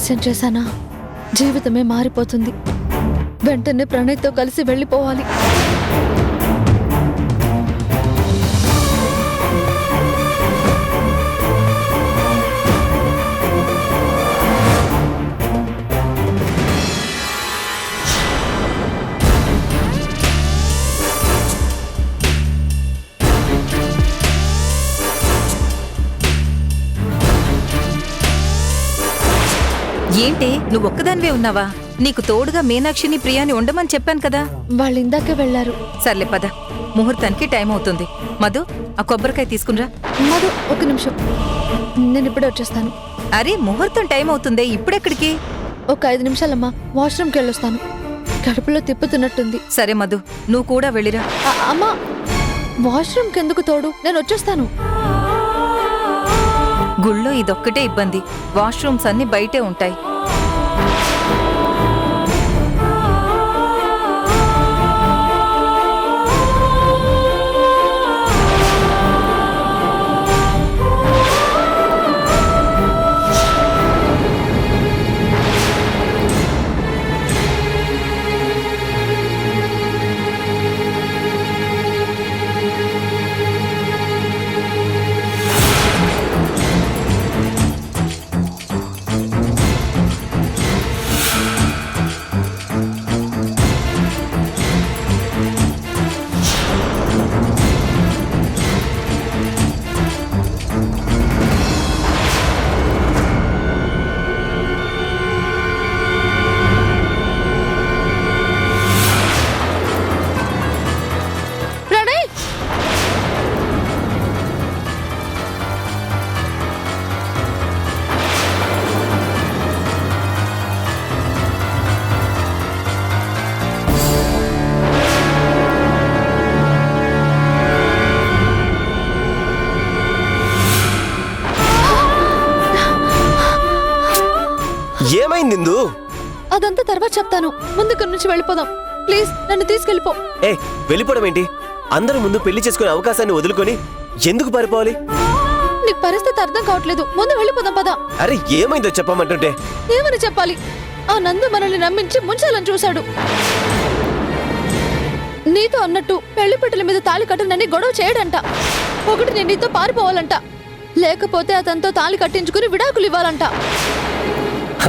ఆలస్యం చేశానా జీవితమే మారిపోతుంది. వెంటనే ప్రణయ్తో కలిసి వెళ్ళిపోవాలి. ఏంటి నువ్వు ఒక్కదానివే ఉన్నావా? నీకు తోడుగా మీనాక్షిని ప్రియాని ఉండమని చెప్పాను కదా. వాళ్ళు ఇందాకే వెళ్లారు. సర్లే పద, ముహూర్తానికి టైం అవుతుంది. మధు, ఆ కొబ్బరికాయ తీసుకునిరా. మధు, ఒక నిమిషం, నేను ఇప్పుడే వచ్చేస్తాను. అరే, ముహూర్తం టైం అవుతుందే, ఇప్పుడెక్కడికి? ఒక 5 నిమిషాలమ్మా, వాష్రూమ్కి వెళ్ళొస్తాను. కడుపులో తిప్పుతున్నట్టుంది. సరే మధు, నువ్వు కూడా వెళ్ళిరా. అమ్మా, వాష్రూమ్కి ఎందుకు తోడు? నేను వచ్చేస్తాను. గుళ్ళో ఇదొక్కటే ఇబ్బంది, వాష్రూమ్స్ అన్ని బయటే ఉంటాయి. ఏమైంది? అదంతా తర్వాత చెప్తాను. ముందు ఇక్కడి నుంచి వెళ్ళిపోదాం. ప్లీజ్ నన్ను తీసుకెళ్ళిపో. వెళ్ళిపోవడం ఏంటి? అందరూ ముందు పెళ్లి చేసుకునే అవకాశాన్ని వదులుకొని ఎందుకు పారిపోవాలి? నీకు పరిస్థితి అర్థం కావట్లేదు. ముందు వెళ్ళిపోదాం పద. అరే, ఏమైందో చెప్పమంటుంటే. ఏమని చెప్పాలి? ఆ నందు మనల్ని నమ్మించి ముంచాలని చూశాడు. నీతో అన్నట్టు పెళ్లి పెట్టెల మీద తాళి కట్టనని గొడవ చేయడంట. ఒకటి నేను నీతో పారిపోవాలంట, లేకపోతే అతనితో తాళి కట్టించుకుని విడాకులు ఇవ్వాలంట.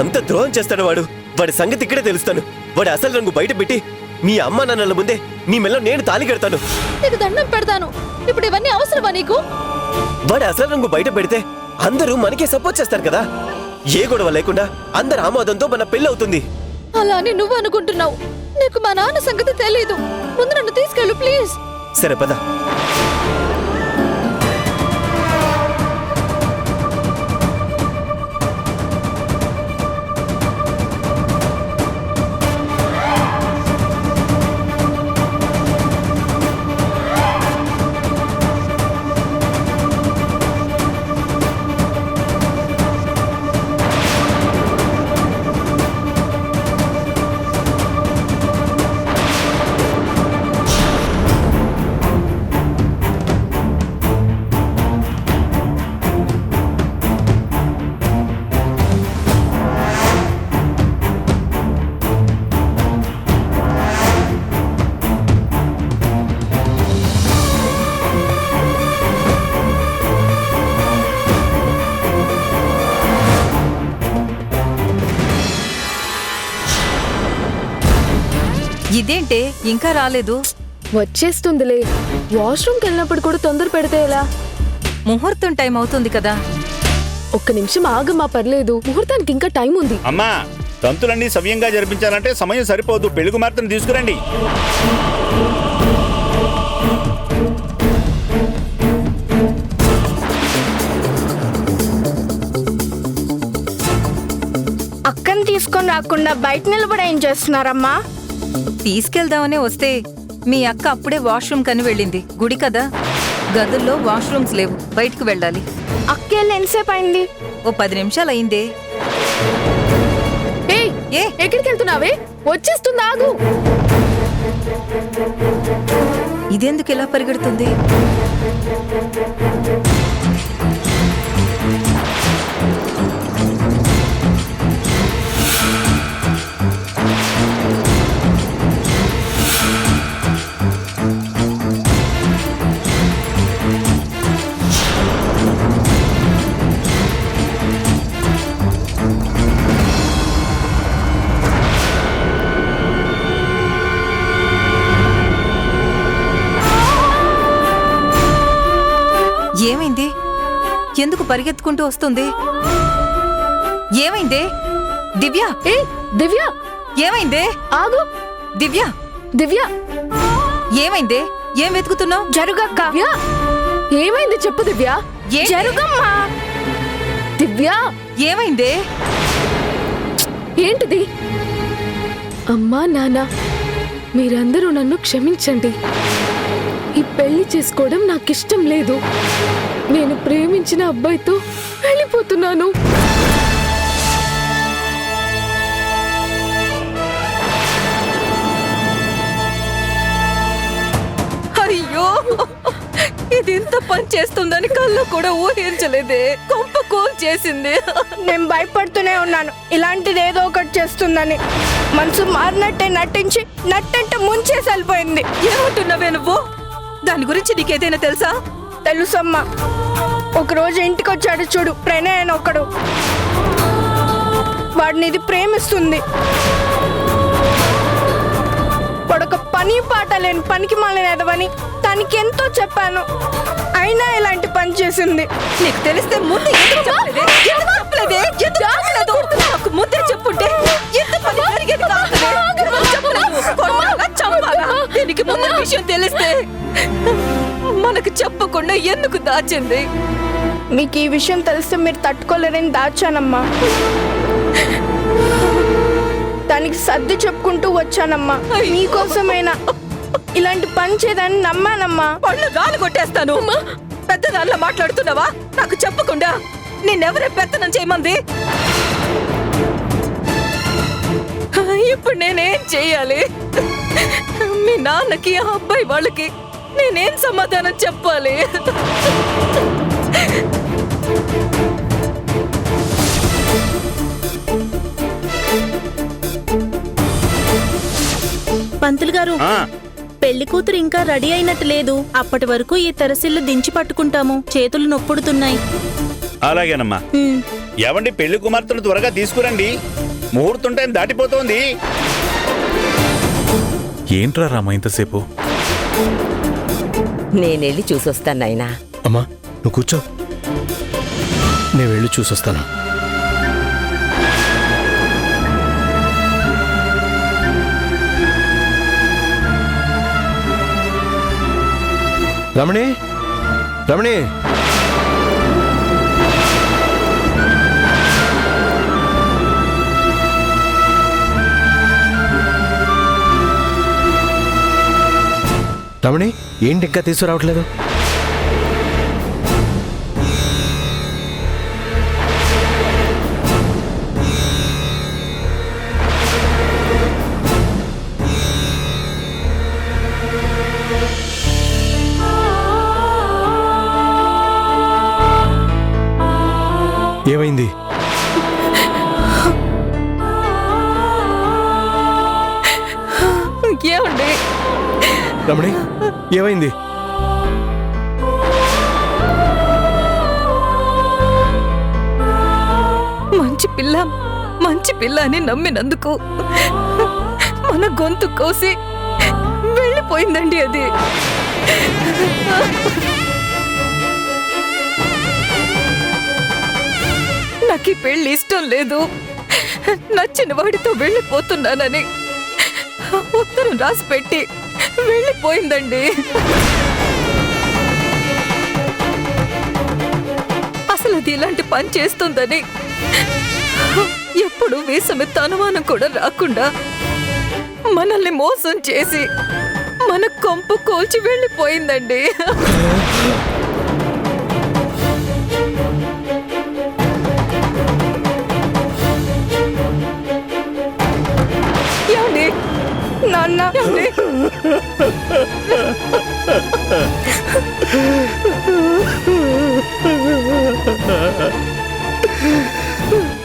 అంత ద్రోహం చేస్తాడు వాడు. వాడి సంగతి ఇక్కడే తెలుస్తాను. వాడి అసలు రంగు బయట పెట్టి మీ అమ్మ నాన్నల ముందే నీ మెల్ల నేను తాళి కడతాను. నీకు దండం పెడతాను. ఇప్పుడు ఇవన్నీ అవసరమా నీకు? వాడి అసలు రంగు బయట పెడితే అందరూ మనకే సపోర్ట్ చేస్తారు కదా. ఏ గొడవ లేకుండా అందరి ఆమోదంతో మన పెళ్లి అవుతుంది. అలా అని నువ్వు అనుకుంటున్నావు. నీకు మా నాన్న సంగతి తెలీదు. ముందు నన్ను తీసుకెళ్ళు ప్లీజ్. సరే పద. ఇదేంటే ఇంకా రాలేదు? వచ్చేస్తుందిలే. వాష్రూమ్కి వెళ్ళినప్పుడు కూడా తొందర పెడితే ఎలా? ముహూర్తం టైం అవుతుంది కదా. ఒక్క నిమిషం ఆగమ్మా, పర్లేదు. ముహూర్తానికి ఇంకా టైం ఉంది. అమ్మా, తంతులన్నీ సవ్యంగా జరిపించాలంటే సమయం సరిపోదు. పెళ్లి కుమార్తెను తీసుకురండి. అక్కని తీసుకొని రాకుండా బయట నిలబడి ఏం చేస్తున్నారమ్మా? తీసుకెళ్దామనే వస్తే మీ అక్క అప్పుడే వాష్రూమ్ కని వెళ్ళింది. గుడి కదా, గదుల్లో వాష్రూమ్స్ లేవు, బయటకు వెళ్ళాలి. అక్కెళ్ళి ఎంతసేపు అయింది? ఓ 10 నిమిషాలు అయిందే. ఎక్కడికి వెళ్తున్నావే? వచ్చేస్తుంది, ఆగు. ఇదెందుకు ఎలా పరిగెడుతుంది? ఎందుకు పరిగెత్తుకుంటూ వస్తుంది? ఏమైందే దివ్య? ఏ దివ్య ఏమైందే? ఆగు. దివ్య దివ్య ఏమైందే? ఏం వెతుకుతున్నావు? జరుగక్క. దివ్య ఏమైంది చెప్పు దివ్య. జరుగమ్మా. దివ్య ఏమైందే? ఏంటిది? అమ్మా నాన్న మీరందరూ నన్ను క్షమించండి. ఈ పెళ్లి చేసుకోవడం నాకిష్టం లేదు. నేను ప్రేమించిన అబ్బాయితో వెళ్ళిపోతున్నాను. అయ్యో, ఇది ఇంత పని చేస్తుందని కళ్ళు కూడా ఊహించలేదే. కొంప కోల్ చేసింది. నేను భయపడుతూనే ఉన్నాను ఇలాంటిది ఏదో ఒకటి చేస్తుందని. మనసు మారినట్టే నటించి నట్టంటే ముంచేసి వెళ్ళిపోయింది. ఏమంటున్నావే నువ్వు? దాని గురించి నీకేదైనా తెలుసా? తెలుసమ్మా. ఒకరోజు ఇంటికి వచ్చాడు చూడు ప్రణయ్ అని ఒకడు. వాడిని ఇది ప్రేమిస్తుంది. వాడొక పని పాట లేని పనికి మాలిన ఎదవని తనకి ఎంతో చెప్పాను. అయినా ఇలాంటి పని చేసింది. నీకు తెలిస్తే ముందు ఎందుకు చెప్పలేదే? ఎందుకు చెప్పలేదే? ఎందుకు చెప్పలేదు? నాకు ముందే చెప్పుంటే ఎంత పని జరిగేది కాదులే. ఎందుకు చెప్పలేదు? కొట్టాలా, చంపాలా? దీనికి ముందు విషయం తెలిస్తే మనకు చెప్పకుండా ఎందుకు దాచింది? మీకు ఈ విషయం తెలిస్తే మీరు తట్టుకోలేరని దాచానమ్మా. దానికి సర్ది చెప్పుకుంటూ వచ్చానమ్మా. మీకోసమైనా ఇలాంటి పని చేయదని నమ్మానమ్మా. పళ్ళు రాలు కొట్టేస్తాను. పెద్దదానిలో మాట్లాడుతున్నావా? నాకు చెప్పకుండా నేనెవరే పెత్తనం చేయమంది? ఇప్పుడు నేనేం చెయ్యాలి? మీ నాన్నకి ఆ అబ్బాయి వాళ్ళకి నేనేం సమాధానం చెప్పాలి? పంతులు గారు, పెళ్లి కూతురు ఇంకా రెడీ అయినట్టు లేదు. అప్పటి వరకు ఈ తెరసిల్లు దించి పట్టుకుంటాము. చేతులు నొప్పుడుతున్నాయి. అలాగేనమ్మా. ఏవండి, పెళ్లి కుమార్తెను త్వరగా తీసుకురండి. ముహూర్తం టైం దాటిపోతోంది. ఏంట్రా రామా ఇంతసేపు? నేనెళ్ళి చూసొస్తాను నాయనా. అమ్మా నువ్వు కూర్చో, నేను వెళ్ళి చూసొస్తాను. రమణి, రమణి, రమణి, ఏంటి ఇంకా తీసుకురావట్లేదు? ఏమైంది? ఏమండి? రమణి, ఏమైంది? మంచి పిల్ల, మంచి పిల్ల అని నమ్మినందుకు మన గొంతు కోసి వెళ్ళిపోయిందండి అది. నాకు ఈ పెళ్లి ఇష్టం లేదు, నచ్చిన వాడితో వెళ్ళిపోతున్నానని ఉత్తరం రాసి పెట్టి వెళ్ళిపోయిందండి. అసలు అది ఇలాంటి పని చేస్తుందని ఎప్పుడు వేసమెత్త అనుమానం కూడా రాకుండా మనల్ని మోసం చేసి మన కొంపు కోల్చి వెళ్ళిపోయిందండి. ఏమండి? నాన్న,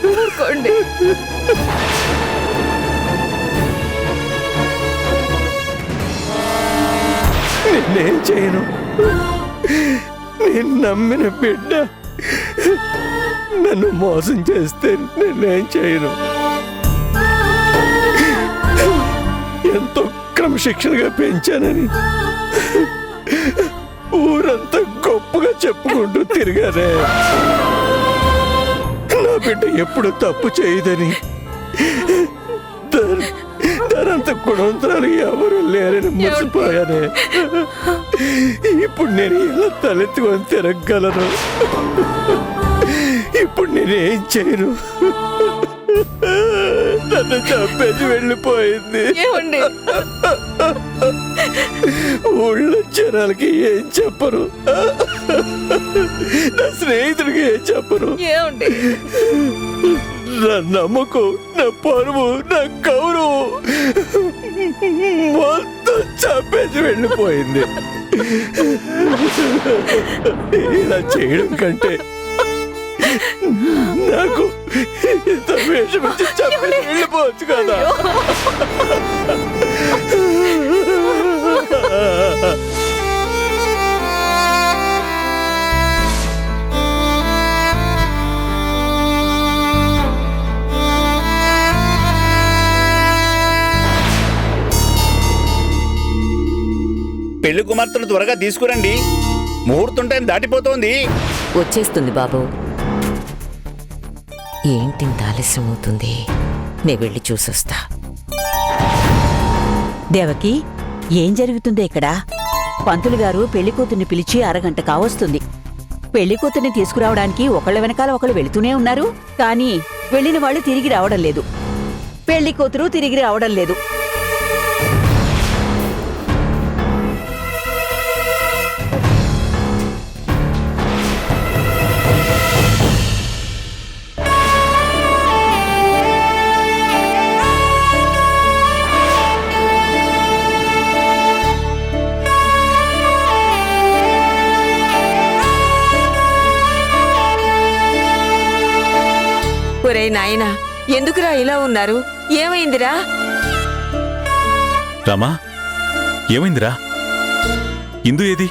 ఊరుకోండి. నేనేం చేయను. నేను నమ్మిన బిడ్డ నన్ను మోసం చేస్తే నేనేం చేయను. ఎంతో క్రమశిక్షణగా పెంచానని ఊరంతా గొప్పగా చెప్పుకుంటూ తిరిగానే. నా బిడ్డ ఎప్పుడు తప్పు చేయదని, తనంత గుణవంతురాలు ఎవరు లేరని మర్చిపోయానే. ఇప్పుడు నేను ఇలా తలెత్తుకొని తిరగలను. ఇప్పుడు నేనేం చేయను? నన్ను చంపేసి వెళ్ళిపోయింది. ఏమండి ఊళ్ళో జనాలకి ఏం చెప్పరు, నా స్నేహితుడికి ఏం చెప్పరు. ఏమండి నా నమ్మకం, నా పరువు, నా గౌరవం మొత్తం చంపేసి వెళ్ళిపోయింది. ఇలా చేయడం కంటే నాకు ఇంత వేషం ఇచ్చి చంపేసి వెళ్ళిపోవచ్చు కదా. పెళ్లి కుమార్తెను త్వరగా తీసుకురండి, ముహూర్తం టైం దాటిపోతోంది. వచ్చేస్తుంది బాబు. ఏంటింత ఆలస్యం అవుతుంది? నేను వెళ్ళి చూసొస్తా. దేవకి, ఏం జరుగుతుంది ఇక్కడ? పంతులు గారు పెళ్లి కూతుర్ని పిలిచి అరగంట కావస్తుంది. పెళ్లి కూతుర్ని తీసుకురావడానికి ఒకళ్ళ వెనకాల ఒకళ్ళు వెళుతూనే ఉన్నారు, కానీ వెళ్ళిన వాళ్ళు తిరిగి రావడం లేదు. పెళ్లి కూతురు తిరిగి రావడం లేదు. ఒరే నాయనా, ఎందుకురా ఇలా ఉన్నారు? ఏమైందిరా? రామా, ఏమైందిరా? ఇందు ఏది?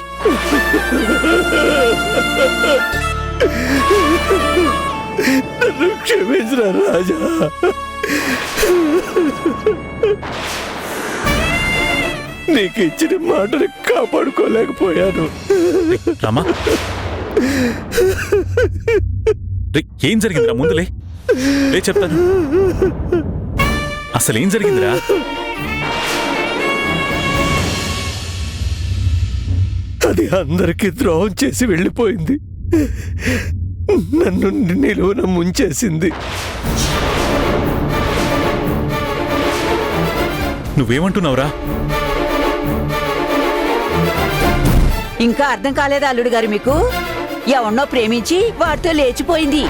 నన్ను క్షమించరా రాజా. నీకు ఇచ్చిన మాటని కాపాడుకోలేకపోయాను. రామా, ఏం జరిగిందిరా? ముందులే లే, చెప్తాను. అసలేం జరిగిందిరా? అది అందరికీ ద్రోహం చేసి వెళ్ళిపోయింది. నన్ను నిలువున ముంచేసింది. నువ్వేమంటున్నావురా? ఇంకా అర్థం కాలేదా అల్లుడు గారు మీకు? ఎవన్నో ప్రేమించి వాడితో లేచిపోయింది.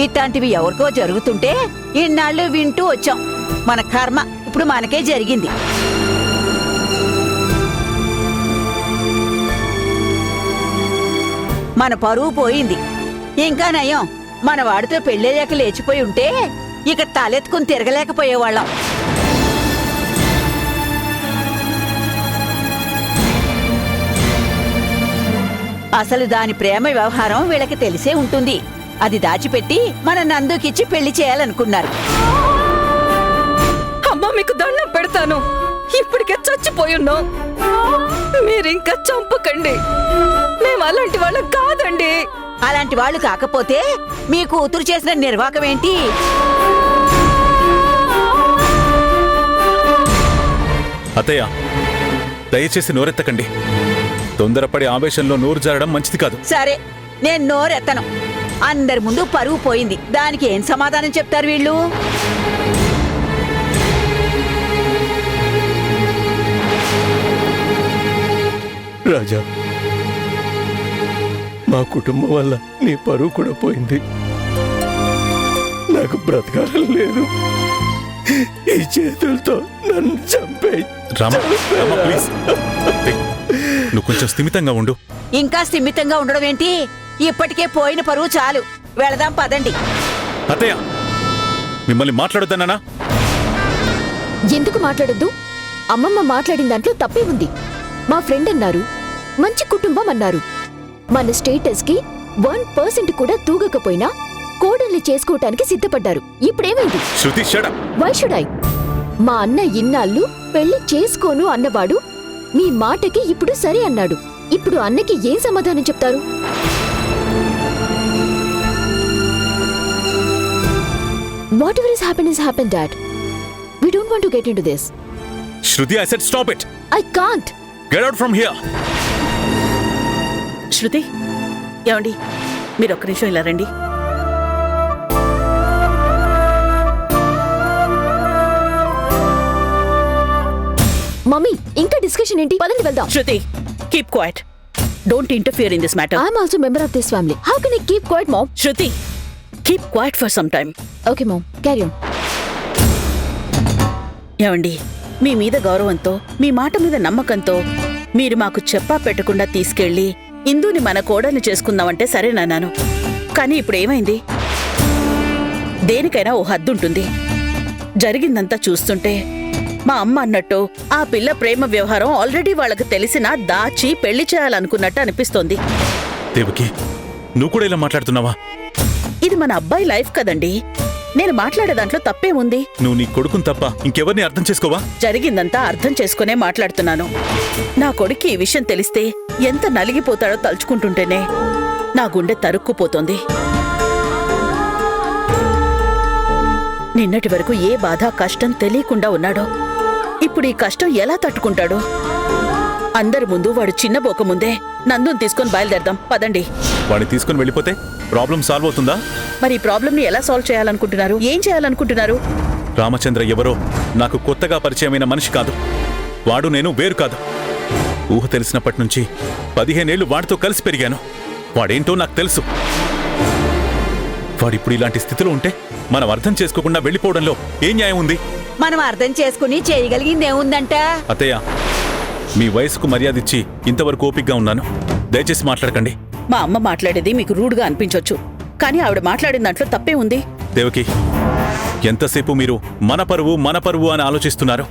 ఇట్లాంటివి ఎవరికో జరుగుతుంటే ఇన్నాళ్ళు వింటూ వచ్చాం. మన కర్మ ఇప్పుడు మనకే జరిగింది. మన పరువు పోయింది. ఇంకా నయం, మన వాడితో పెళ్ళయ్యాక లేచిపోయి ఉంటే ఇక తలెత్తుకుని తిరగలేకపోయేవాళ్ళం. అసలు దాని ప్రేమ వ్యవహారం వీళ్ళకి తెలిసే ఉంటుంది. అది దాచిపెట్టి మన నందుకిచ్చి పెళ్లి చేయాలనుకున్నారు. అమ్మా, మీకు దండం పెడతాను. ఇప్పటికే చచ్చిపోయున్నాం. మీరింకా చంపకండి. మేము అలాంటి వాళ్ళం కాదండి. అలాంటి వాళ్ళు కాకపోతే మీ కూతురు చేసిన నిర్వాకం ఏంటి? అత్తయ్య, దయచేసి నోరెత్తకండి. తొందరపడి ఆవేశంలో నోరు జారడం మంచిది కాదు. సరే, నేను నోరెత్తను. అందరి ముందు పరువు పోయింది. దానికి ఏం సమాధానం చెప్తారు వీళ్ళు? రాజా, మా కుటుంబం వల్ల నీ పరువు కూడా పోయింది. నాకు బ్రతకాలం లేదు. ఈ చేతులతో నన్ను చంపే. రామా, ప్లీజ్, నువ్వు కొంచెం స్థిమితంగా ఉండు. ఇంకా స్థిమితంగా ఉండడం ఏంటి? ఇప్పటికే పోయిన పరువు చాలు. వెళదాం పదండి. అత్తయ్య, మిమ్మల్ని మాట్లాడొద్దన్నానా? ఎందుకు మాట్లాడొద్దు? అమ్మమ్మ మాట్లాడిన దాంట్లో తప్పే ఉంది. మా ఫ్రెండ్ అన్నారు, మంచి కుటుంబం అన్నారు. మన స్టేటస్ కి 1% కూడా తూగకపోయినా కోడల్ని చేసుకోవటానికి సిద్ధపడ్డారు. ఇప్పుడేమైంది? Shruti, shut up. Why should I? మా అన్న ఇన్నాళ్ళు పెళ్లి చేసుకోను అన్నవాడు మీ మాటకి ఇప్పుడు సరే అన్నాడు. ఇప్పుడు అన్నకి ఏం సమాధానం చెప్తారు? What ever is happen dad. We don't want to get into this. Shruti, I said stop it. I can't. Get out from here. శృతి, ఏమండి మీరు ఒక్క నిమిషం ఇలా రండి. మమ్మీ, ఇంకా డిస్కషన్ ఏంటి? పదండి వెళ్దాం. Shruti, keep quiet. Don't interfere in this matter. I'm also member of this family. How can I keep quiet, mom? Shruti, keep quiet for some time. Okay, mom. Carry on. ఏమండి, మీ మీద గౌరవంతో, మీ మాట మీద నమ్మకంతో మీరు మాకు చెప్పా పెట్టకుండా తీసుకెళ్లి ఇందుని మన కోడల్ని చేసుకుందామంటే సరేనన్నాను. కానీ ఇప్పుడు ఏమైంది? దేనికైనా ఓ హద్దుంటుంది. జరిగిందంతా చూస్తుంటే మా అమ్మ అన్నట్టు ఆ పిల్ల ప్రేమ వ్యవహారం ఆల్రెడీ వాళ్ళకి తెలిసినా దాచి పెళ్లి చేయాలనుకున్నట్టు అనిపిస్తోంది. దేవకి, నువ్వు కూడా ఇలా మాట్లాడుతున్నావా? ఇది మన అబ్బాయి లైఫ్ కదండి. నేను మాట్లాడే దాంట్లో తప్పేముంది? నువ్వు నీ కొడుకుని తప్ప ఇంకెవరిని అర్థం చేసుకోవా? జరిగిందంతా అర్థం చేసుకునే మాట్లాడుతున్నాను. నా కొడుక్కి ఈ విషయం తెలిస్తే ఎంత నలిగిపోతాడో తలుచుకుంటుంటేనే నా గుండె తరుక్కుపోతోంది. నిన్నటి వరకు ఏ బాధ కష్టం తెలియకుండా ఉన్నాడో ఇప్పుడు ఈ కష్టం ఎలా తట్టుకుంటాడు? అందరి ముందు వాడు చిన్నబోకముందే నందుని తీసుకొని బయలుదేరదాం పదండి. వాడిని తీసుకుని వెళ్ళిపోతే ప్రాబ్లం సాల్వ్ అవుతుందా? మరి ఈ ప్రాబ్లంని ఎలా సాల్వ్ చేయాలనుకుంటున్నారు? ఏం చేయాలనుకుంటున్నారు? రామచంద్ర ఎవరో నాకు కొత్తగా పరిచయమైన మనిషి కాదు. వాడు నేను వేరు కాదు. ఊహ తెలిసినప్పటి నుంచి 15 ఏళ్లు వాడితో కలిసి పెరిగాను. వాడేంటో నాకు తెలుసు. వాడిప్పుడు ఇలాంటి స్థితిలో ఉంటే మనం అర్థం చేసుకోకుండా వెళ్ళిపోవడంలో ఏం న్యాయం ఉంది? మనం అర్థం చేసుకుని చేయగలిగిందేముందంట? అత్తయ్య, మీ వయసుకు మర్యాద ఇచ్చి ఇంతవరకు ఓపిగ్గా ఉన్నాను. దయచేసి మాట్లాడకండి. మా అమ్మ మాట్లాడేది మీకు రూడ్గా అనిపించొచ్చు, కానీ ఆవిడ మాట్లాడిన దాంట్లో తప్పే ఉంది. దేవకి, ఎంతసేపు మీరు మన పరువు అని ఆలోచిస్తున్నారు?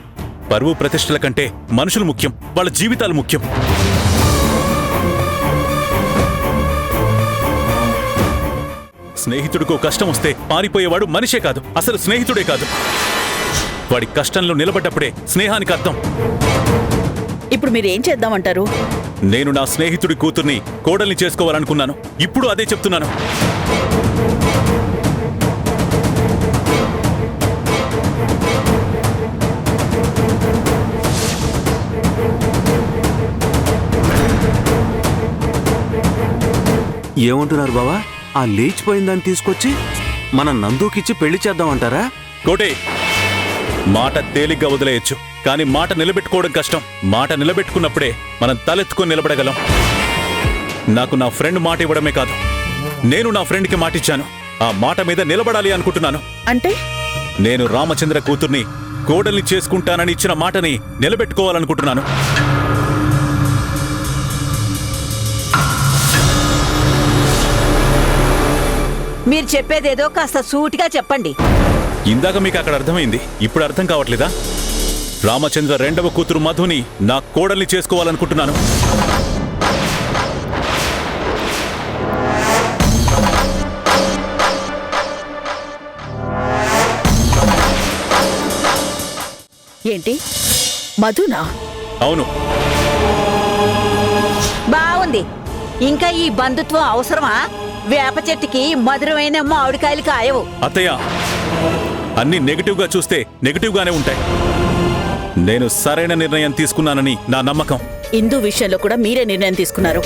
పరువు ప్రతిష్టల కంటే మనుషులు ముఖ్యం, వాళ్ళ జీవితాలు ముఖ్యం. స్నేహితుడికో కష్టం వస్తే పారిపోయేవాడు మనిషే కాదు, అసలు స్నేహితుడే కాదు. వాడి కష్టంలో నిలబడ్డప్పుడే స్నేహానికి అర్థం. ఇప్పుడు మీరు ఏం చేద్దామంటారు? నేను నా స్నేహితుడి కూతుర్ని కోడల్ని చేసుకోవాలనుకున్నాను. ఇప్పుడు అదే చెప్తున్నాను. ఏమంటున్నారు బావా? ఆ లేచిపోయిన దాన్ని తీసుకొచ్చి మన నందుకిచ్చి పెళ్లి చేద్దామంటారా? కోటే, మాట తేలిగ్గా వదిలేయచ్చు, కానీ మాట నిలబెట్టుకోవడం కష్టం. మాట నిలబెట్టుకున్నప్పుడే మనం తలెత్తుకొని నిలబడగలం. నాకు నా ఫ్రెండ్ మాట ఇవ్వడమే కాదు, నేను నా ఫ్రెండ్కి మాటిచ్చాను. ఆ మాట మీద నిలబడాలి అనుకుంటున్నాను. అంటే నేను రామచంద్ర కూతుర్ని కోడల్ని చేసుకుంటానని ఇచ్చిన మాటని నిలబెట్టుకోవాలనుకుంటున్నాను. మీరు చెప్పేదేదో కాస్త సూటిగా చెప్పండి. ఇందాక మీకు అక్కడ అర్థమైంది, ఇప్పుడు అర్థం కావట్లేదా? రామచంద్ర రెండవ కూతురు మధుని నా కోడల్ని చేసుకోవాలనుకుంటున్నాను. ఏంటి, మధునా? అవును. బావుంది. ఇంకా ఈ బంధుత్వం అవసరమా? వేప చెట్టుకి మధురమైన మామిడికాయలు కాయవు. అత్తయ్య, అన్ని నెగటివ్గా చూస్తే నెగటివ్గానే ఉంటాయి. నేను సరైన నిర్ణయం తీసుకున్నానని నా నమ్మకం. ఇందు విషయంలో కూడా మీరే నిర్ణయం తీసుకున్నారు.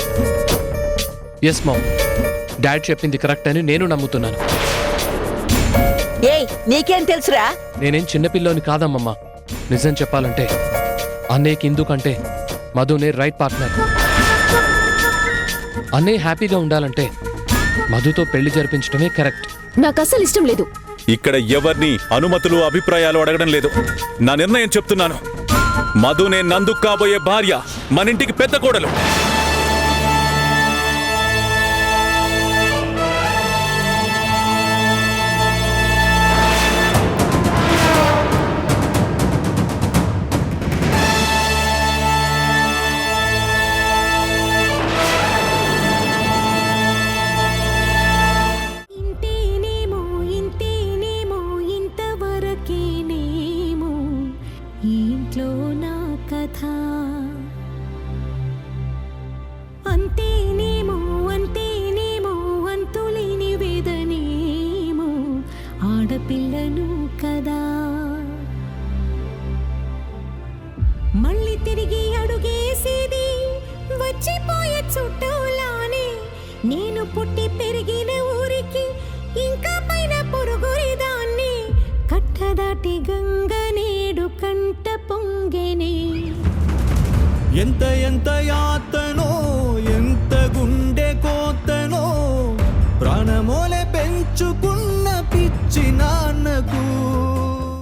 ఎస్ మామ్, డాడ్ చెప్పింది కరెక్ట్ అని నేను నమ్ముతున్నాను. ఏయ్, నీకేం తెలుసురా? నేనేం చిన్నపిల్లోని కాదమ్మమ్మ. నిజం చెప్పాలంటే అన్నయ్యకి ఇందు కంటే మధునే రైట్ పార్ట్నర్. అన్నయ్య హ్యాపీగా ఉండాలంటే మధుతో పెళ్లి జరిపించడమే కరెక్ట్. నాకు అసలు ఇష్టం లేదు. ఇక్కడ ఎవరిని అనుమతులు అభిప్రాయాలు అడగడం లేదు. నా నిర్ణయం చెప్తున్నాను. మధునే నందుకు కాబోయే భార్య, మన ఇంటికి పెద్ద కోడలు. ఎంత ఎంత యాతన